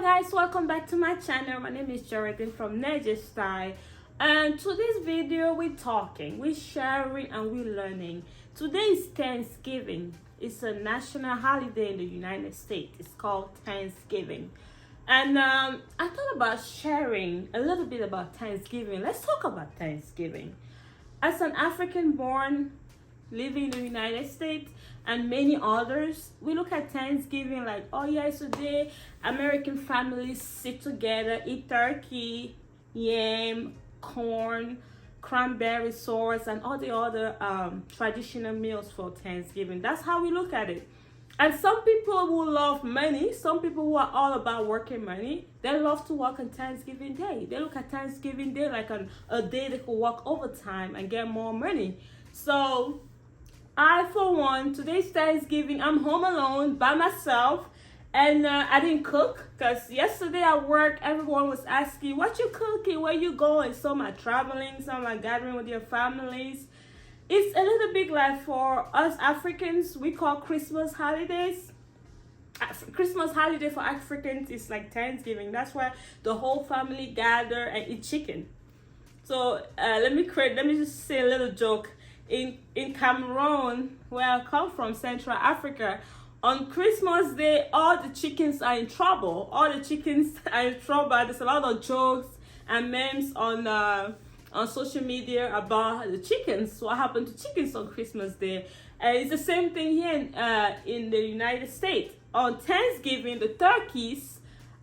Hello guys, welcome back to my channel. My name is Jordan from Nature Style, and today's video we're sharing and we're learning. Today is Thanksgiving. It's a national holiday in the United States. It's called Thanksgiving. And I thought about sharing a little bit about Thanksgiving. Let's talk about Thanksgiving. As an African born living in the United States and many others, we look at Thanksgiving like, oh yeah, today American families sit together, eat turkey, yam, corn, cranberry sauce, and all the other traditional meals for Thanksgiving. That's how we look at it. And some people who love money, some people who are all about working money, they love to work on Thanksgiving Day. They look at Thanksgiving Day like a day they could work overtime and get more money. So I, for one, today's Thanksgiving, I'm home alone by myself, and I didn't cook because yesterday at work, everyone was asking, what you cooking, where you going? Some are traveling, some are gathering with their families. It's a little bit like for us Africans, we call Christmas holidays. Christmas holiday for Africans is like Thanksgiving. That's why the whole family gather and eat chicken. So let me just say a little joke. In Cameroon, where I come from, Central Africa, on Christmas Day, all the chickens are in trouble. All the chickens are in trouble. There's a lot of jokes and memes on social media about the chickens. What happened to chickens on Christmas Day? And it's the same thing here in the United States. On Thanksgiving, the turkeys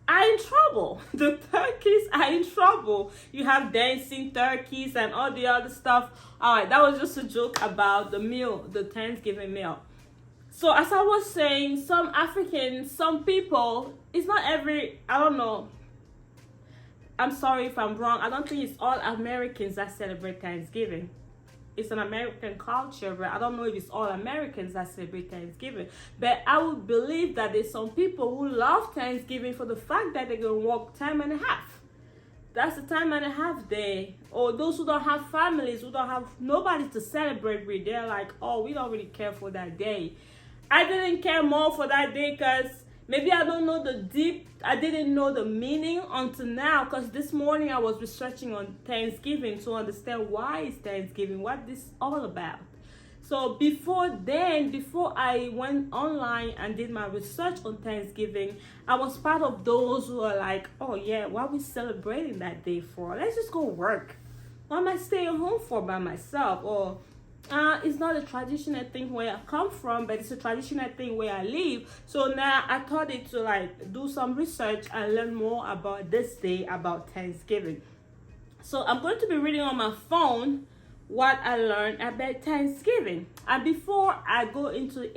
are in trouble. The turkeys are in trouble. You have dancing turkeys and all the other stuff. All right, that was just a joke about the meal, the Thanksgiving meal. So as I was saying, some Africans, some people, it's not every, I don't know. I'm sorry if I'm wrong. I don't think it's all Americans that celebrate Thanksgiving. It's an American culture, but I don't know if it's all Americans that celebrate Thanksgiving. But I would believe that there's some people who love Thanksgiving for the fact that they're going to work time and a half. That's the time and a half day. Or those who don't have families, who don't have nobody to celebrate with, they're like, oh, we don't really care for that day. I didn't care more for that day because maybe I didn't know the meaning until now, because this morning I was researching on Thanksgiving to understand why is Thanksgiving, what this is all about. So before I went online and did my research on Thanksgiving, I was part of those who are like, oh yeah, what are we celebrating that day for? Let's just go work. Why am I staying home for by myself? Or it's not a traditional thing where I come from, but it's a traditional thing where I live. So now I thought it to like do some research and learn more about this day, about Thanksgiving. So I'm going to be reading on my phone what I learned about Thanksgiving. And before I go into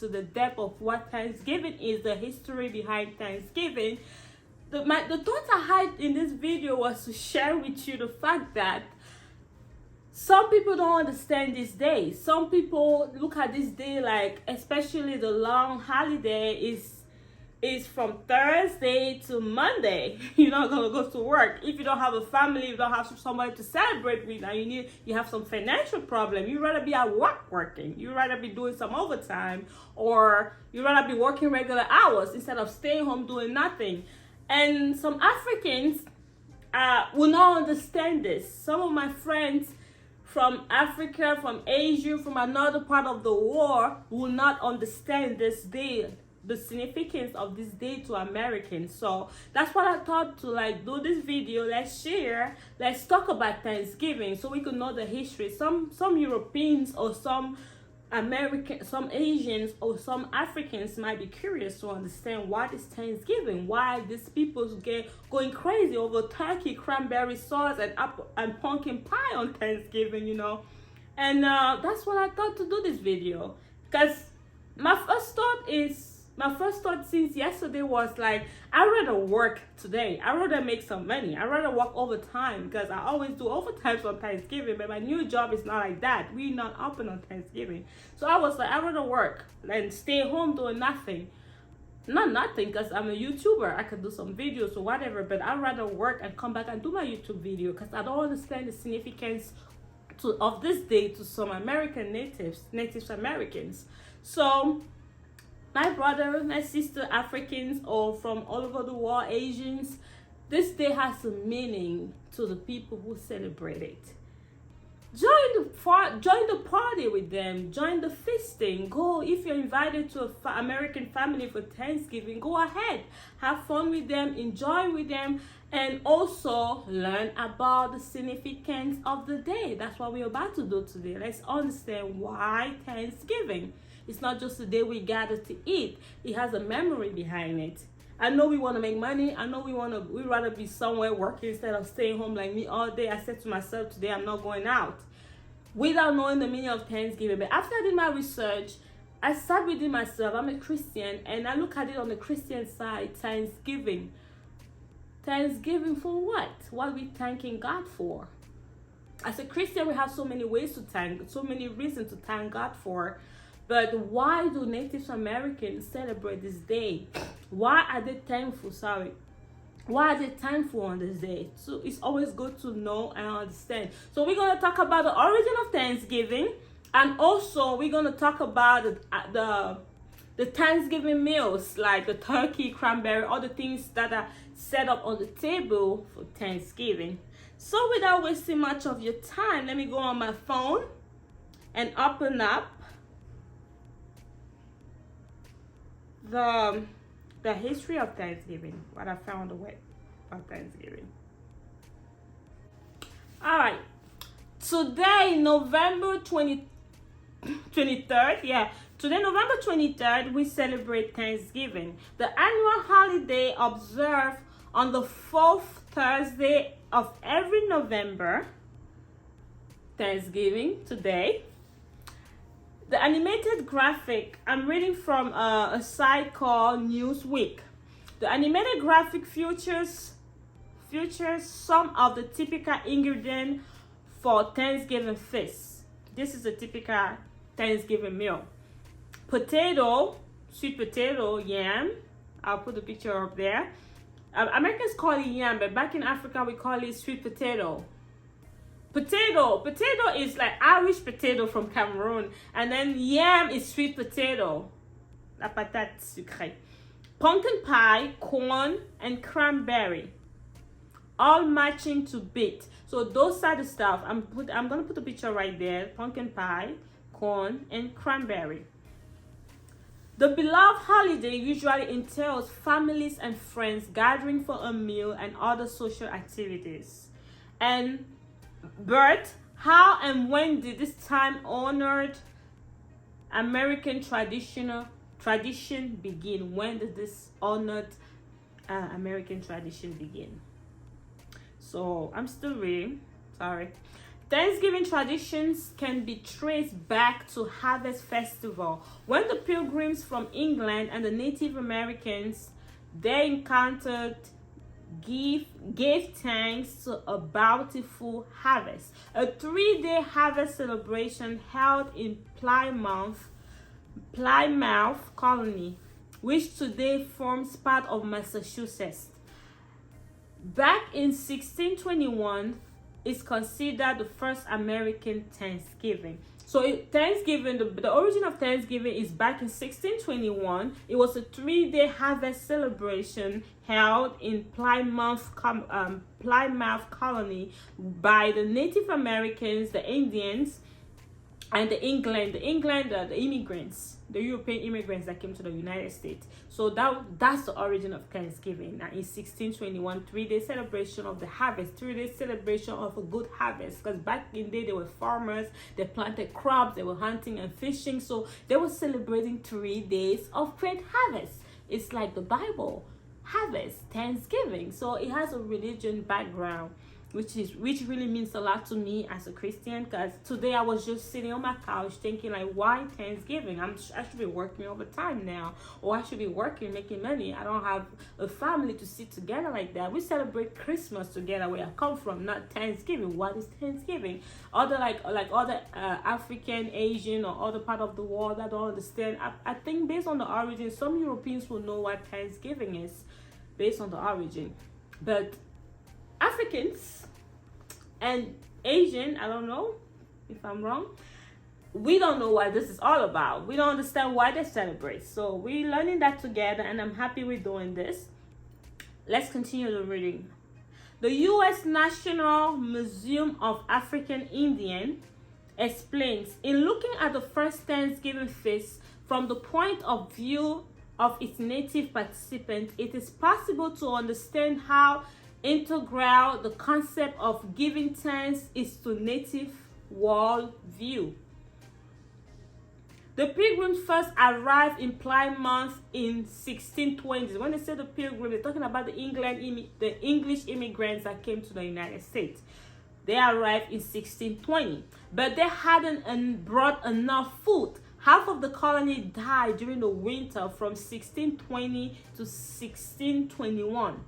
the depth of what Thanksgiving is, the history behind Thanksgiving, the thought I had in this video was to share with you the fact that some people don't understand this day. Some people look at this day like, especially the long holiday is from Thursday to Monday. You're not gonna go to work. If you don't have a family, you don't have somebody to celebrate with, and you have some financial problem, you'd rather be at work working. You'd rather be doing some overtime, or you'd rather be working regular hours instead of staying home doing nothing. And some Africans will not understand this. Some of my friends from Africa, from Asia, from another part of the world will not understand this day, the significance of this day to Americans. So that's what I thought to like do this video. Let's share, let's talk about Thanksgiving so we could know the history. Some Europeans or some Americans, some Asians or some Africans might be curious to understand what is Thanksgiving, why these people get going crazy over turkey, cranberry sauce, and pumpkin pie on Thanksgiving, you know. And that's what I thought to do this video, because my first thought since yesterday was like, I'd rather work today. I'd rather make some money. I'd rather work overtime, because I always do overtime on Thanksgiving, but my new job is not like that. We're not open on Thanksgiving. So I was like, I'd rather work and stay home doing nothing. Not nothing, because I'm a YouTuber. I could do some videos or whatever, but I'd rather work and come back and do my YouTube video, because I don't understand the significance of this day to some American Native Americans. So My brother, my sister, Africans, or from all over the world, Asians, this day has a meaning to the people who celebrate it. Join the party with them. Join the feasting. Go, if you're invited to a American family for Thanksgiving, go ahead, have fun with them, enjoy with them, and also learn about the significance of the day. That's what we're about to do today. Let's understand why Thanksgiving. It's not just the day we gather to eat. It has a memory behind it. I know we want to make money. I know we'd rather be somewhere working instead of staying home like me all day. I said to myself today, I'm not going out without knowing the meaning of Thanksgiving. But after I did my research, I started within myself. I'm a Christian, and I look at it on the Christian side. Thanksgiving. Thanksgiving for what? What are we thanking God for? As a Christian, we have so many ways to thank, so many reasons to thank God for. But why do Native Americans celebrate this day? Why are they thankful? Why are they thankful on this day? So it's always good to know and understand. So we're going to talk about the origin of Thanksgiving, and also we're going to talk about the Thanksgiving meals, like the turkey, cranberry, all the things that are set up on the table for Thanksgiving. So without wasting much of your time, let me go on my phone and open up the history of Thanksgiving, what I found the web of Thanksgiving. All right, today, November 23rd, today, November 23rd, we celebrate Thanksgiving, the annual holiday observed on the fourth Thursday of every November. Thanksgiving today. The animated graphic, I'm reading from a site called Newsweek. The animated graphic features some of the typical ingredients for Thanksgiving feast. This is a typical Thanksgiving meal. Potato, sweet potato, yam. I'll put the picture up there. Americans call it yam, but back in Africa we call it sweet potato. Potato is like Irish potato from Cameroon, and then yam is sweet potato, la patate sucrée. Pumpkin pie, corn, and cranberry, all matching to beet. So those are the stuff. I'm gonna put the picture right there. Pumpkin pie, corn, and cranberry. The beloved holiday usually entails families and friends gathering for a meal and other social activities. And Bert, how and when did this time-honored American tradition begin? When did this honored American tradition begin? So I'm still reading. Sorry. Thanksgiving traditions can be traced back to Harvest Festival, when the Pilgrims from England and the Native Americans they encountered gave thanks to a bountiful harvest. A 3-day harvest celebration held in Plymouth Colony, which today forms part of Massachusetts. Back in 1621, is considered the first American Thanksgiving. So Thanksgiving, the origin of Thanksgiving is back in 1621. It was a 3-day harvest celebration held in Plymouth Colony by the Native Americans, the Indians, and the immigrants, the European immigrants that came to the United States. So that's the origin of Thanksgiving. Now in 1621, 3-day celebration of the harvest, 3-day celebration of a good harvest. Because back in the day, they were farmers, they planted crops, they were hunting and fishing. So they were celebrating 3 days of great harvest. It's like the Bible, harvest, Thanksgiving. So it has a religion background, which really means a lot to me as a Christian, because today I was just sitting on my couch thinking like, why Thanksgiving? I should be working overtime now, or I should be working, making money. I don't have a family to sit together like that. We celebrate Christmas together where I come from, not Thanksgiving. What is Thanksgiving? Other other African, Asian, or other part of the world that don't understand. I think based on the origin, some Europeans will know what Thanksgiving is based on the origin, but Africans and Asian, I don't know if I'm wrong, we don't know what this is all about. We don't understand why they celebrate. So we're learning that together, and I'm happy we're doing this. Let's continue the reading. The U.S. National Museum of African Indian explains, in looking at the first Thanksgiving feast from the point of view of its native participants, it is possible to understand how integral the concept of giving thanks is to native world view. The Pilgrims first arrived in Plymouth in 1620s. When they say the Pilgrims, they're talking about the English immigrants that came to the United States. They arrived in 1620, but they hadn't brought enough food. Half of the colony died during the winter from 1620 to 1621,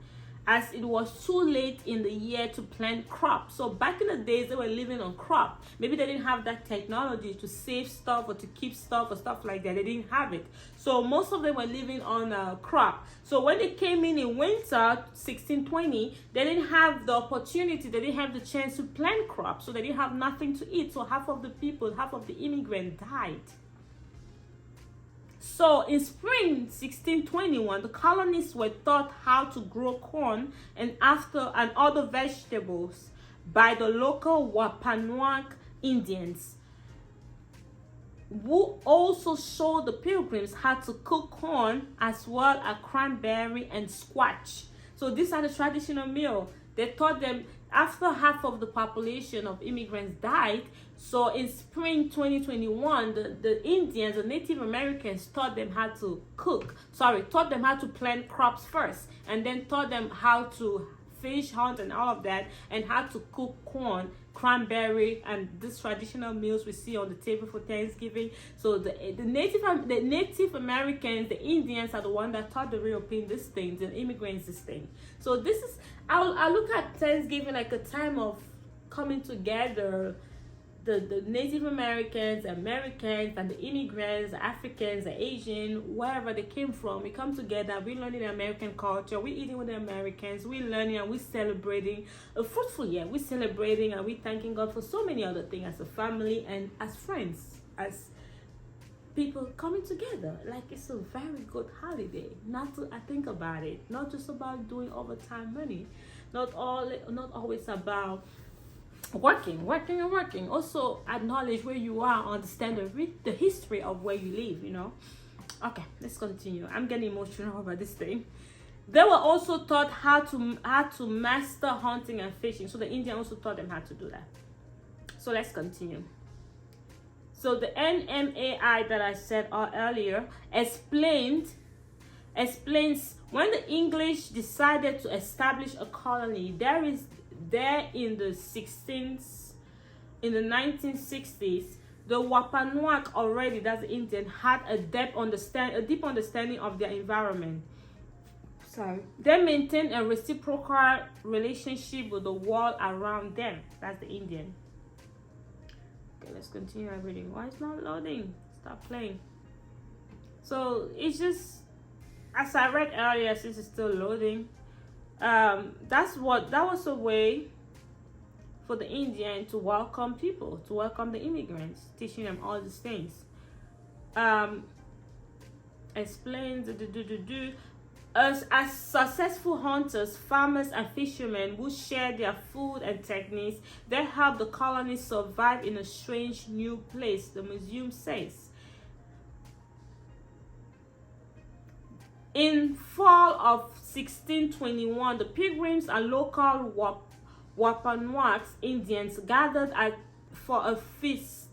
as it was too late in the year to plant crops. So back in the days, they were living on crop. Maybe they didn't have that technology to save stuff or to keep stuff or stuff like that. They didn't have it. So most of them were living on a crop. So when they came in winter, 1620, they didn't have the opportunity, they didn't have the chance to plant crops. So they didn't have nothing to eat. So half of the people, half of the immigrants died. So in spring 1621, the colonists were taught how to grow corn and other vegetables by the local Wampanoag Indians, who also showed the Pilgrims how to cook corn as well as cranberry and squash. So these are the traditional meal. They taught them after half of the population of immigrants died. So in spring 2021, the Indians, the Native Americans, taught them how to taught them how to plant crops first, and then taught them how to fish, hunt, and all of that, and how to cook corn, cranberry, and these traditional meals we see on the table for Thanksgiving. So the Native Americans, the Indians, are the ones that taught the Europeans these things, and immigrants this thing. So this is, I look at Thanksgiving like a time of coming together. The Native Americans, and the immigrants, the Africans, the Asian, wherever they came from, we come together, we learning the American culture, we eating with the Americans, we learning and we celebrating a fruitful year. We celebrating and we thanking God for so many other things as a family and as friends, as people coming together. Like, it's a very good holiday. I think about it, not just about doing overtime money, not always about working. Also acknowledge where you are, understand the history of where you live. Okay, let's continue. I'm getting emotional about this thing. They were also taught how to master hunting and fishing. So the Indian also taught them how to do that. So let's continue. So the NMAI that I said earlier explains when the English decided to establish a colony in the 1960s, the Wampanoag already, that's the Indian, had a deep understanding of their environment. They maintained a reciprocal relationship with the world around them. That's the Indian. Okay, let's continue our reading. Why it's not loading? Stop playing. So it's just, as I read earlier, since it's still loading, that was a way for the Indian to welcome people, to welcome the immigrants, teaching them all these things. Explains as successful hunters, farmers, and fishermen who share their food and techniques, they help the colony survive in a strange new place, the museum says. In fall of 1621, the Pilgrims and local Wampanoag Indians gathered for a feast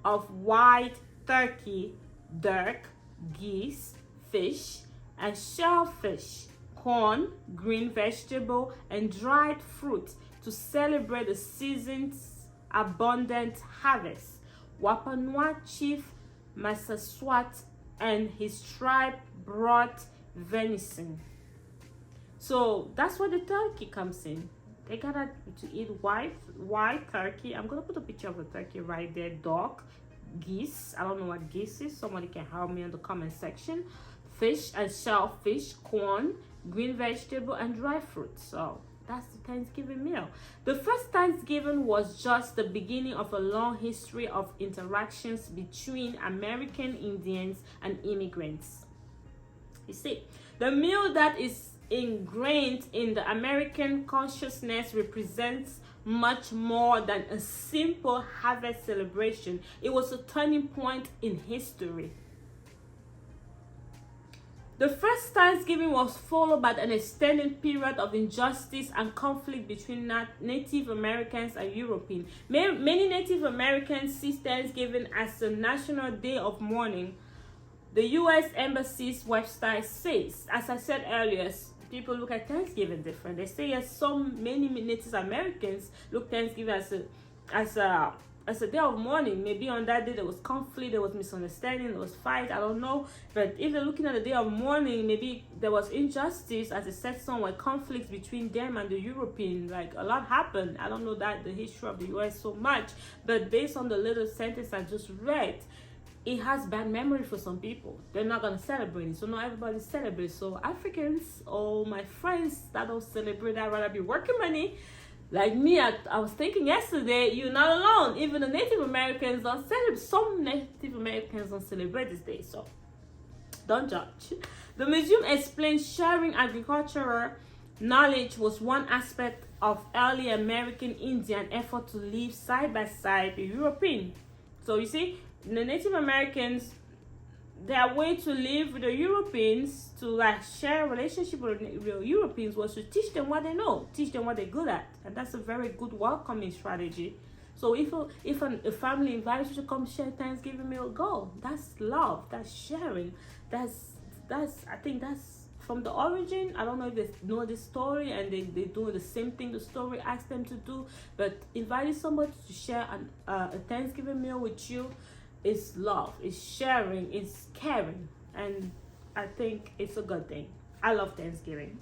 of wild turkey, duck, geese, fish, and shellfish, corn, green vegetable, and dried fruit to celebrate the season's abundant harvest. Wampanoag chief Massasoit and his tribe brought venison. So that's where the turkey comes in. They gotta to eat white turkey. I'm gonna put a picture of the turkey right there. Duck, geese. I don't know what geese is. Somebody can help me in the comment section. Fish and shellfish, corn, green vegetable, and dry fruit. So That's the Thanksgiving meal. The first Thanksgiving was just the beginning of a long history of interactions between American Indians and immigrants. You see, the meal that is ingrained in the American consciousness represents much more than a simple harvest celebration. It was a turning point in history. The first Thanksgiving was followed by an extended period of injustice and conflict between Native Americans and Europeans. Many Native Americans see Thanksgiving as a national day of mourning. The U.S. Embassy's website says, as I said earlier, people look at Thanksgiving different. They say yes, so many Native Americans look Thanksgiving as a day of mourning. Maybe on that day there was conflict, there was misunderstanding, there was fight, I don't know. But if they're looking at the day of mourning, maybe there was injustice, as it said somewhere, conflicts between them and the European. Like a lot happened. I don't know that the history of the US so much, but based on the little sentence I just read, it has bad memory for some people. They're not gonna celebrate it. So not everybody celebrates. So Africans or my friends that don't celebrate, I'd rather be working money. Like me, I was thinking yesterday, you're not alone. Even the Native Americans don't celebrate. Some Native Americans don't celebrate this day, so don't judge. The museum explains sharing agricultural knowledge was one aspect of early American Indian effort to live side by side with European. So you see, the Native Americans, their way to live with the Europeans, to like share a relationship with the Europeans, was to teach them what they know, teach them what they're good at, and that's a very good welcoming strategy. So if a family invites you to come share Thanksgiving meal, go. That's love. That's sharing. That's I think that's from the origin. I don't know if they know this story and they do the same thing the story asks them to do, but inviting somebody to share a Thanksgiving meal with you is love, it's sharing, it's caring, and I think it's a good thing. I love Thanksgiving.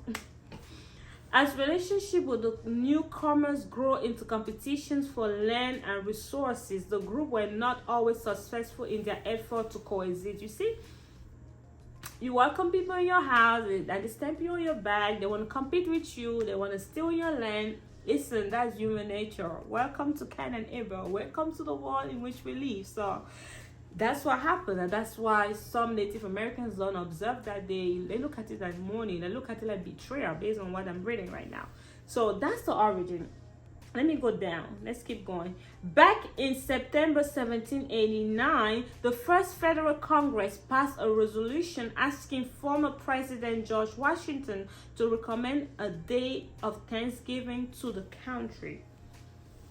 As relationship with the newcomers grow into competitions for land and resources, the group were not always successful in their effort to coexist. You see, you welcome people in your house, they stamp you on your back, they want to compete with you, they want to steal your land. Listen, that's human nature. Welcome to Cain and Abel. Welcome to the world in which we live. So that's what happened, and that's why some Native Americans don't observe that day. They look at it like mourning. They look at it like betrayal, based on what I'm reading right now. So that's the origin. Let me go down. Let's keep going. Back in September 1789, the first federal Congress passed a resolution asking former President George Washington to recommend a day of Thanksgiving to the country.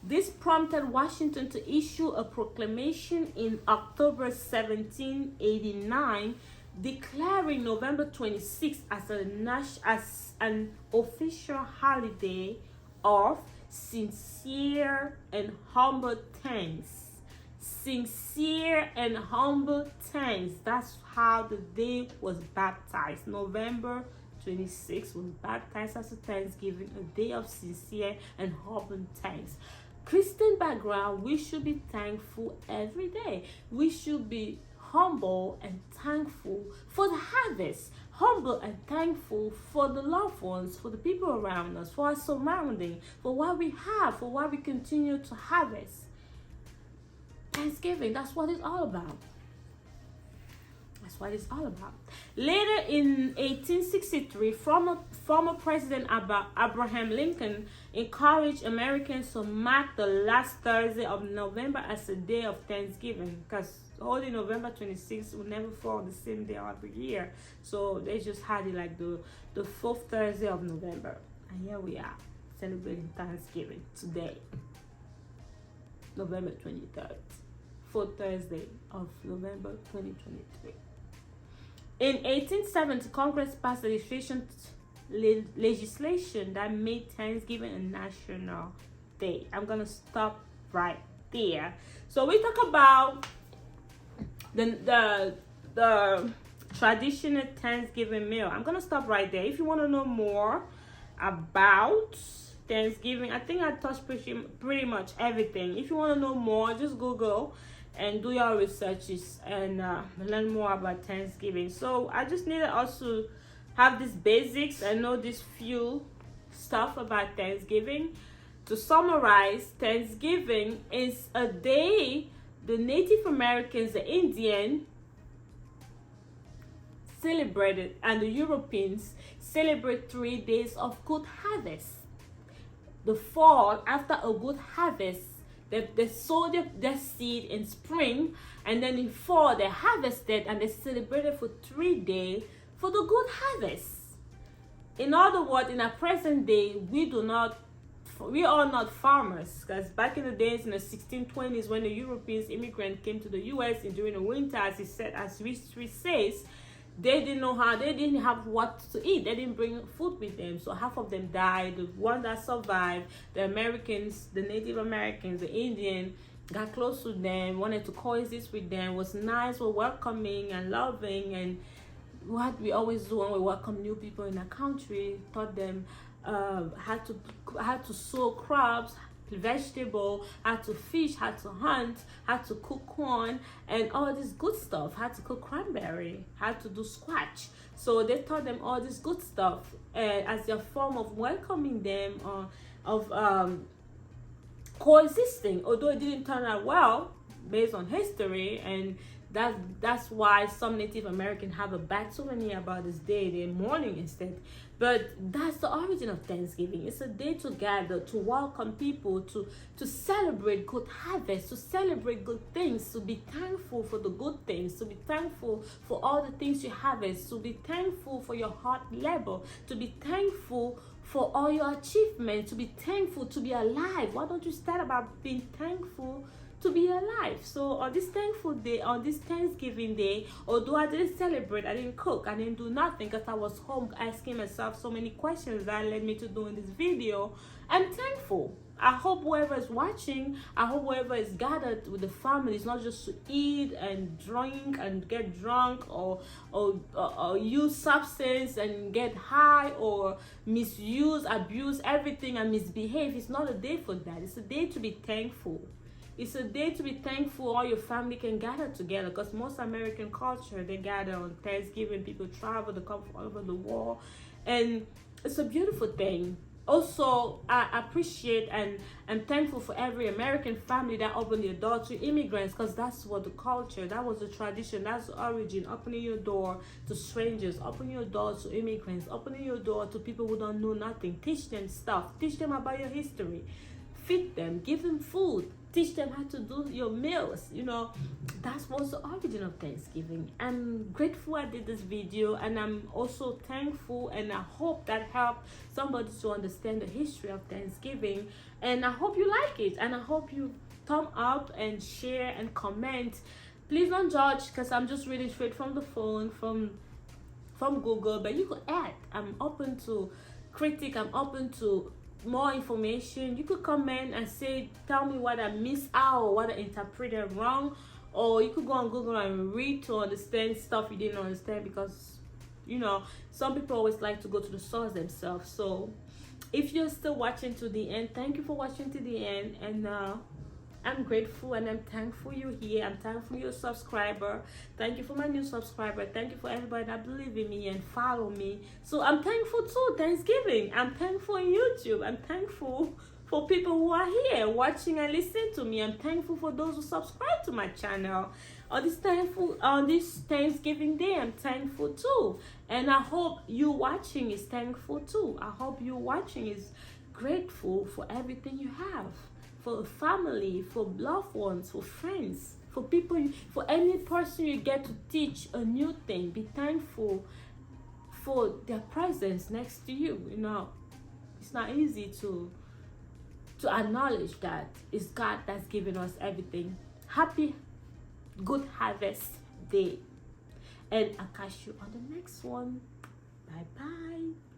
This prompted Washington to issue a proclamation in October 1789 declaring November 26th as an official holiday of sincere and humble thanks. Sincere and humble thanks. That's how the day was baptized. November 26th was baptized as a Thanksgiving, a day of sincere and humble thanks. Christian background, we should be thankful every day. We should be humble and thankful for the harvest, humble and thankful for the loved ones, for the people around us, for our surrounding, for what we have, for what we continue to harvest. Thanksgiving, that's what it's all about. That's what it's all about. Later in 1863, former President Abraham Lincoln encouraged Americans to mark the last Thursday of November as a day of Thanksgiving, because holding November 26th will never fall on the same day every year. So they just had it like the fourth Thursday of November. And here we are, celebrating Thanksgiving today, November 23rd, fourth Thursday of November 2023. In 1870, Congress passed legislation that made Thanksgiving a national day. I'm gonna stop right there. So we talk about the traditional Thanksgiving meal. I'm gonna stop right there. If you want to know more about Thanksgiving, I think I touched pretty much everything. If you want to know more, just Google and do your researches and learn more about Thanksgiving. So I just needed also have these basics and know these few stuff about Thanksgiving. To summarize, Thanksgiving is a day the Native Americans, the Indian, celebrated, and the Europeans celebrate 3 days of good harvest. The fall, after a good harvest, they sowed their seed in spring, and then in fall they harvested and they celebrated for 3 days for the good harvest. In other words, in our present day, we are not farmers, because back in the days in the 1620s, when the Europeans immigrant came to the US and during the winter, as history says, they didn't have what to eat. They didn't bring food with them, so half of them died. The one that survived, the Americans, the Native Americans, the Indian, got close to them, wanted to coexist with them, was nice, were welcoming and loving, and what we always do when we welcome new people in a country, taught them how to sow crops, vegetable, how to fish, how to hunt, how to cook corn, and all this good stuff, how to cook cranberry, how to do squash. So they taught them all this good stuff as a form of welcoming them, of coexisting, although it didn't turn out well based on history. And that's why some Native Americans have a bad souvenir about this day. They're mourning instead. But that's the origin of Thanksgiving. It's a day to gather, to welcome people, to celebrate good harvest, to celebrate good things, to be thankful for the good things, to be thankful for all the things you harvest, to be thankful for your hard labor, to be thankful for all your achievements, to be thankful to be alive. Why don't you start about being thankful to be alive? So on this thankful day, on this Thanksgiving day, although I didn't celebrate, I didn't cook, I didn't do nothing because I was home asking myself so many questions that led me to doing this video, I'm thankful. I hope whoever is watching, I hope whoever is gathered with the family is not just to eat and drink and get drunk, or use substance and get high, or misuse, abuse everything and misbehave. It's not a day for that. It's a day to be thankful. It's a day to be thankful all your family can gather together, because most American culture, they gather on Thanksgiving. People travel, they come from all over the world, and it's a beautiful thing. Also, I appreciate and I'm thankful for every American family that opened their door to immigrants, because that's what the culture, that was the tradition, that's the origin. Opening your door to strangers, opening your door to immigrants, opening your door to people who don't know nothing. Teach them stuff, teach them about your history, feed them, give them food, teach them how to do your meals. That was the origin of Thanksgiving. I'm grateful I did this video, and I'm also thankful, and I hope that helped somebody to understand the history of Thanksgiving. And I hope you like it, and I hope you thumb up and share and comment. Please don't judge, because I'm just reading straight from the phone, from Google, but you could add. I'm open to critique, I'm open to more information. You could comment and say, tell me what I missed out or what I interpreted wrong, or you could go on Google and read to understand stuff you didn't understand, because some people always like to go to the source themselves. So if you're still watching to the end, thank you for watching to the end, and I'm grateful and I'm thankful you're here. I'm thankful you're a subscriber. Thank you for my new subscriber. Thank you for everybody that believe in me and follow me. So I'm thankful too. Thanksgiving. I'm thankful on YouTube. I'm thankful for people who are here watching and listening to me. I'm thankful for those who subscribe to my channel. On this Thanksgiving day, I'm thankful too. And I hope you watching is thankful too. I hope you watching is grateful for everything you have. For family, for loved ones, for friends, for people, for any person you get to teach a new thing. Be thankful for their presence next to you. It's not easy to acknowledge that it's God that's given us everything. Happy Good Harvest Day, and I'll catch you on the next one. Bye bye.